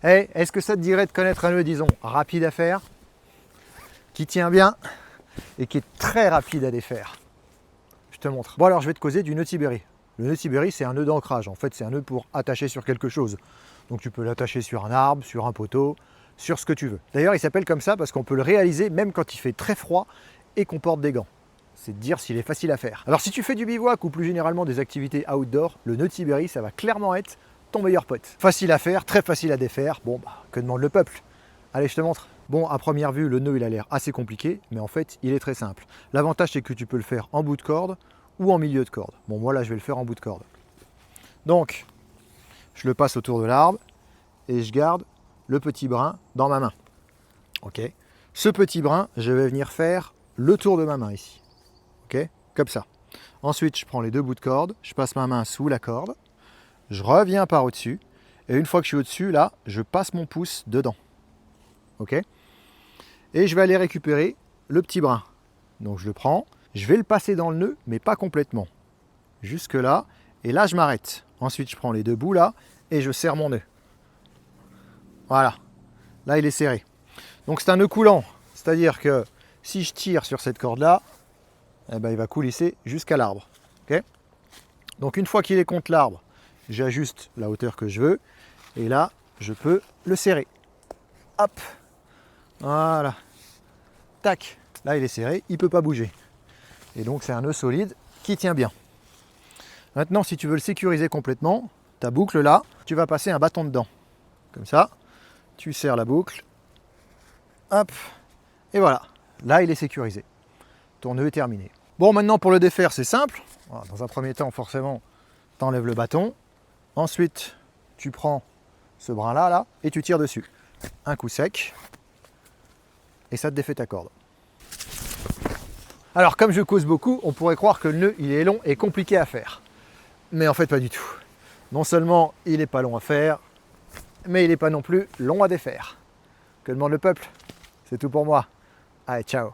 Hey, est-ce que ça te dirait de connaître un nœud, disons, rapide à faire, qui tient bien et qui est très rapide à défaire? Je te montre. Bon alors, je vais te causer du nœud Tiberi. Le nœud Tiberi, c'est un nœud d'ancrage. En fait, c'est un nœud pour attacher sur quelque chose. Donc tu peux l'attacher sur un arbre, sur un poteau, sur ce que tu veux. D'ailleurs, il s'appelle comme ça parce qu'on peut le réaliser même quand il fait très froid et qu'on porte des gants. C'est de dire s'il est facile à faire. Alors si tu fais du bivouac ou plus généralement des activités outdoor, le nœud Tiberi, ça va clairement être ton meilleur pote. Facile à faire, très facile à défaire. Bon, bah, que demande le peuple? Allez, je te montre. Bon, à première vue, le nœud, il a l'air assez compliqué, mais en fait, il est très simple. L'avantage, c'est que tu peux le faire en bout de corde ou en milieu de corde. Bon, moi, là, je vais le faire en bout de corde. Donc, je le passe autour de l'arbre et je garde le petit brin dans ma main. Ok. Ce petit brin, je vais venir faire le tour de ma main ici. Ok, comme ça. Ensuite, je prends les deux bouts de corde, je passe ma main sous la corde, je reviens par au-dessus, et une fois que je suis au-dessus, là, je passe mon pouce dedans. Ok. Et je vais aller récupérer le petit brin. Donc je le prends, je vais le passer dans le nœud, mais pas complètement. Jusque là, et là je m'arrête. Ensuite, je prends les deux bouts là, et je serre mon nœud. Voilà. Là, il est serré. Donc c'est un nœud coulant, c'est-à-dire que si je tire sur cette corde-là, eh ben, il va coulisser jusqu'à l'arbre. Okay. Donc une fois qu'il est contre l'arbre, j'ajuste la hauteur que je veux, et là, je peux le serrer. Hop, voilà. Tac, là il est serré, il ne peut pas bouger. Et donc c'est un nœud solide qui tient bien. Maintenant, si tu veux le sécuriser complètement, ta boucle là, tu vas passer un bâton dedans. Comme ça, tu serres la boucle. Hop, et voilà. Là, il est sécurisé. Ton nœud est terminé. Bon, maintenant pour le défaire, c'est simple. Dans un premier temps, forcément, tu enlèves le bâton. Ensuite, tu prends ce brin-là là, et tu tires dessus. Un coup sec. Et ça te défait ta corde. Alors, comme je cause beaucoup, on pourrait croire que le nœud, il est long et compliqué à faire. Mais en fait, pas du tout. Non seulement il n'est pas long à faire, mais il n'est pas non plus long à défaire. Que demande le peuple? C'est tout pour moi. Allez, ciao!